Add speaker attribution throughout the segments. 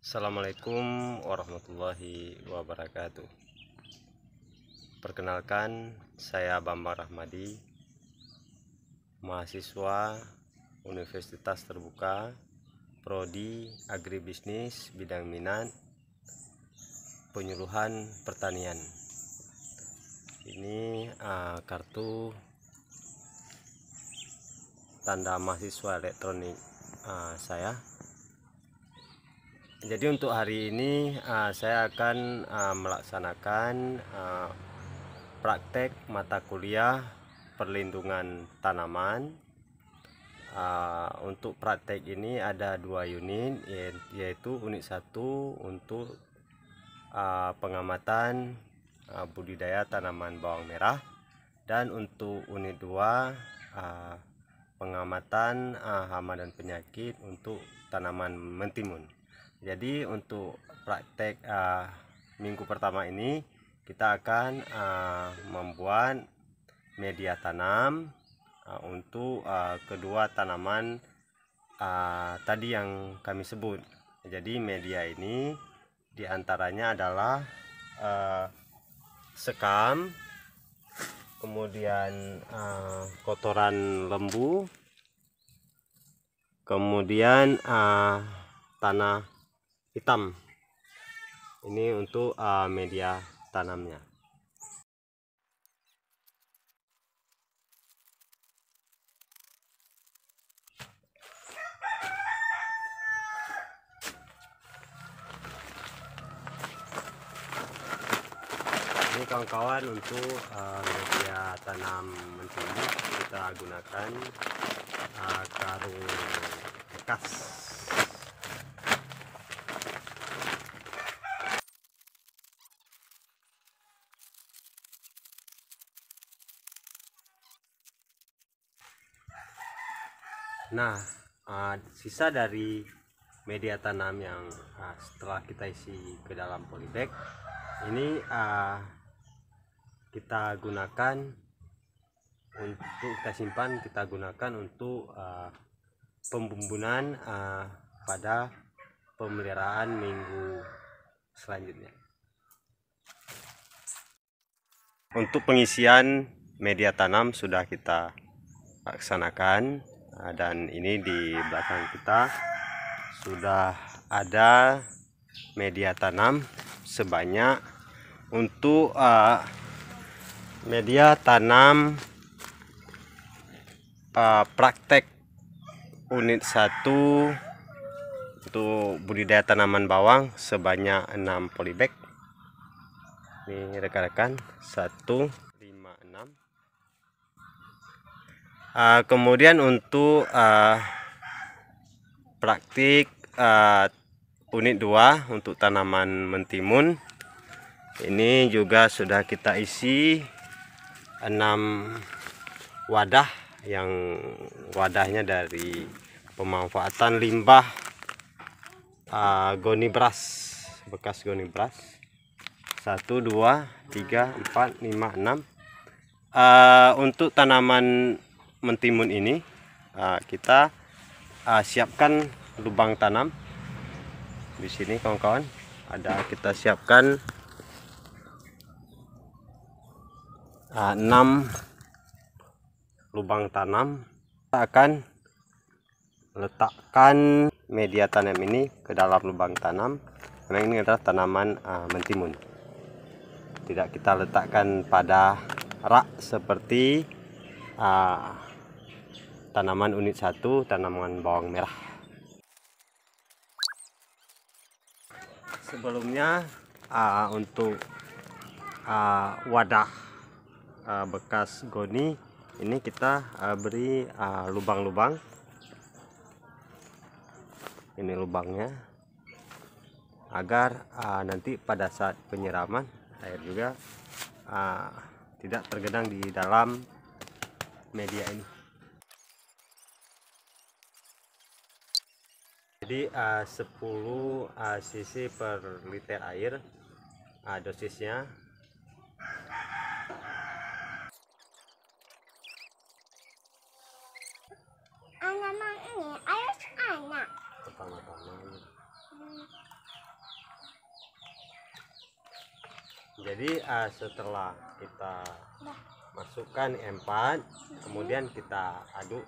Speaker 1: Assalamualaikum warahmatullahi wabarakatuh. Perkenalkan, saya Bambang Rahmadi, mahasiswa Universitas Terbuka, Prodi Agribisnis, bidang minat penyuluhan pertanian. Ini kartu tanda mahasiswa elektronik saya. Jadi untuk hari ini saya akan melaksanakan praktek mata kuliah perlindungan tanaman. Untuk praktek ini ada 2 unit, yaitu unit 1 untuk pengamatan budidaya tanaman bawang merah, dan untuk unit 2 pengamatan hama dan penyakit untuk tanaman mentimun. Jadi untuk praktek minggu pertama ini kita akan membuat media tanam untuk kedua tanaman tadi yang kami sebut. Jadi media ini diantaranya adalah sekam, kemudian kotoran lembu, kemudian tanah hitam. Ini untuk media tanamnya. Ini kawan-kawan untuk media tanam mentimun kita gunakan karung bekas. Nah, sisa dari media tanam yang setelah kita isi ke dalam polybag ini kita gunakan untuk kita simpan, kita gunakan untuk pembumbunan pada pemeliharaan minggu selanjutnya. Untuk pengisian media tanam sudah kita laksanakan, dan ini di belakang kita sudah ada media tanam sebanyak untuk media tanam praktek unit 1 untuk budidaya tanaman bawang sebanyak 6 polybag. Ini rekan-rekan, 1, 5, 6. Kemudian untuk praktik unit 2 untuk tanaman mentimun, ini juga sudah kita isi 6 wadah, yang wadahnya dari pemanfaatan limbah goni beras, bekas goni beras. 1, 2, 3, 4, 5, 6. Untuk tanaman mentimun ini kita siapkan lubang tanam. Di sini kawan-kawan ada, kita siapkan 6 lubang tanam. Kita akan letakkan media tanam ini ke dalam lubang tanam. Karena ini adalah tanaman mentimun. Tidak kita letakkan pada rak seperti tanaman unit 1, tanaman bawang merah. Sebelumnya untuk wadah bekas goni ini kita beri lubang-lubang. Ini lubangnya, agar nanti pada saat penyiraman air juga tidak tergenang di dalam media ini. Jadi 10 cc per liter air dosisnya.
Speaker 2: Anak ini air anak.
Speaker 1: Pertama-tama Jadi setelah kita masukkan empat, kemudian kita aduk.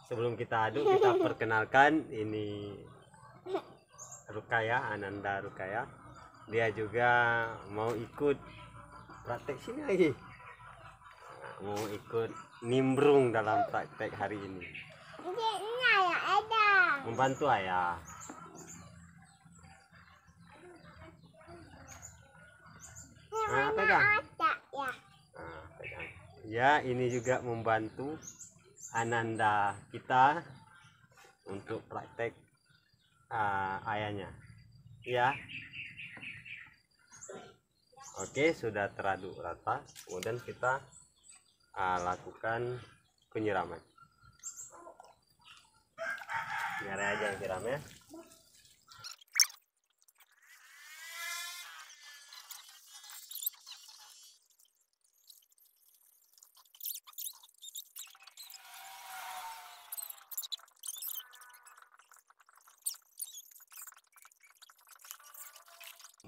Speaker 1: Sebelum kita aduk, kita perkenalkan ini Rukaya, Ananda Rukaya. Dia juga mau ikut praktek sini lagi, mau ikut nimbrung dalam praktek hari ini, membantu ayah. Nah, pegang. Nah, pegang. Ya, ini juga membantu Ananda kita untuk praktek ayahnya. Ya. Oke, sudah teraduk rata. Kemudian kita lakukan penyiraman. Biar aja yang siram ya.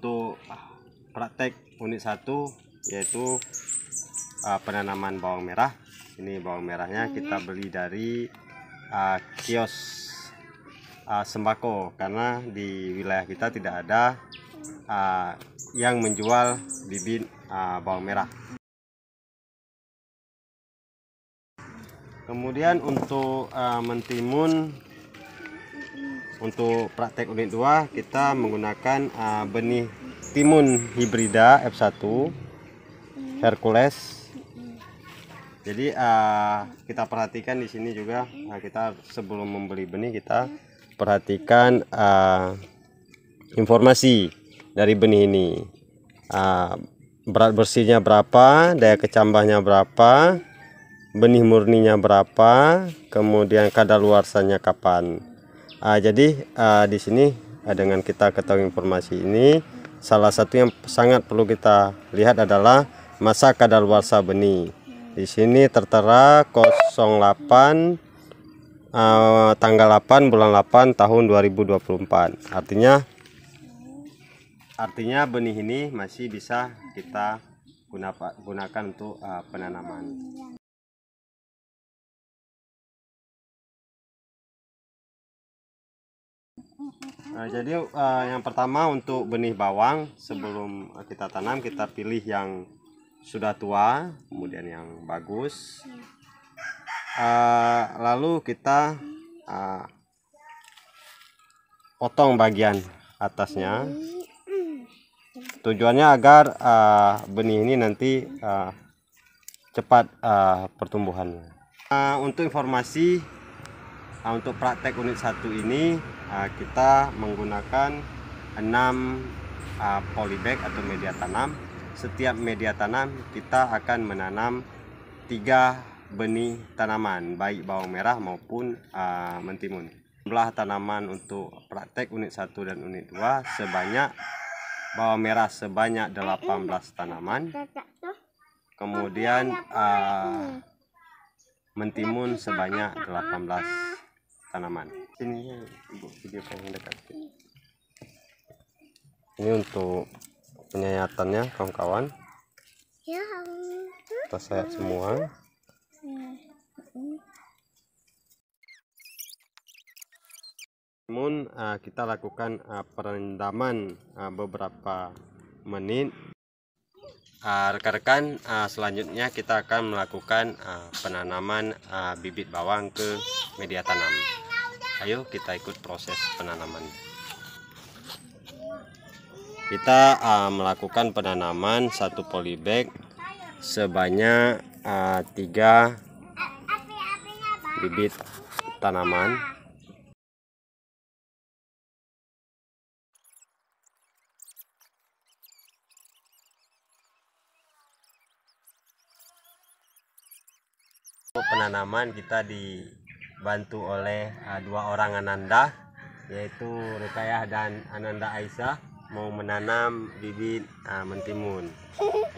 Speaker 1: Untuk praktek unit 1 yaitu penanaman bawang merah. Ini bawang merahnya kita beli dari kios sembako, karena di wilayah kita tidak ada yang menjual bibit bawang merah. Kemudian untuk mentimun, untuk praktek unit 2 kita menggunakan benih timun hibrida F1 Hercules. Jadi kita perhatikan di sini juga, kita sebelum membeli benih kita perhatikan informasi dari benih ini, berat bersihnya berapa, daya kecambahnya berapa, benih murninya berapa, kemudian kadaluarsanya kapan. Jadi di sini dengan kita ketahui informasi ini, salah satu yang sangat perlu kita lihat adalah masa kadaluarsa benih. Di sini tertera 08 tanggal 8 bulan 8 tahun 2024. Artinya benih ini masih bisa kita gunakan untuk penanaman. Jadi yang pertama untuk benih bawang, sebelum kita tanam kita pilih yang sudah tua, kemudian yang bagus, lalu kita potong bagian atasnya. Tujuannya agar benih ini nanti cepat pertumbuhannya. Untuk informasi, untuk praktek unit 1 ini kita menggunakan 6 polybag atau media tanam. Setiap media tanam kita akan menanam 3 benih tanaman, baik bawang merah maupun mentimun. Jumlah tanaman untuk praktek unit 1 dan unit 2 sebanyak bawang merah sebanyak 18 tanaman, kemudian mentimun sebanyak 18 tanaman. Ini ibu video paling dekat. Ini untuk penyayatannya kawan-kawan. Kita sayat semua. Namun kita lakukan perendaman beberapa menit. Rekan-rekan, selanjutnya kita akan melakukan penanaman bibit bawang ke media tanam. Ayo kita ikut proses penanaman. Kita melakukan penanaman 1 polybag sebanyak 3 bibit tanaman. Untuk penanaman kita dibantu oleh 2 orang Ananda, yaitu Rukayah dan Ananda Aisyah, mau menanam bibit mentimun.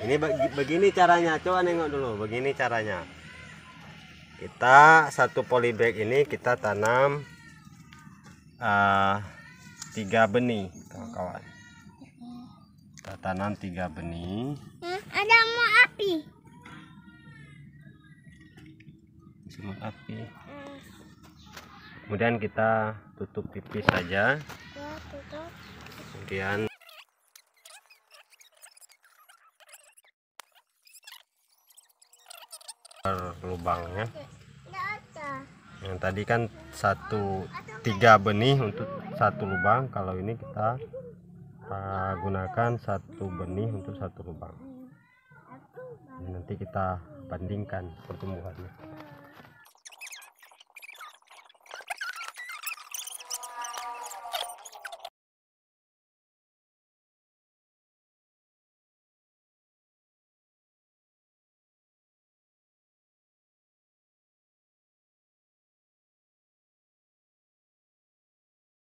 Speaker 1: Ini begini caranya, coba nengok dulu. Begini caranya. Kita 1 polybag ini kita tanam 3 benih, kawan-kawan. Kita tanam 3 benih.
Speaker 2: Ada mau api.
Speaker 1: Semut api. Kemudian kita tutup tipis saja.
Speaker 2: Ya, tutup.
Speaker 1: Kemudian lubangnya.
Speaker 2: Nggak ada.
Speaker 1: Yang tadi kan 3 benih untuk 1 lubang. Kalau ini kita gunakan 1 benih untuk 1 lubang. Nanti kita bandingkan pertumbuhannya.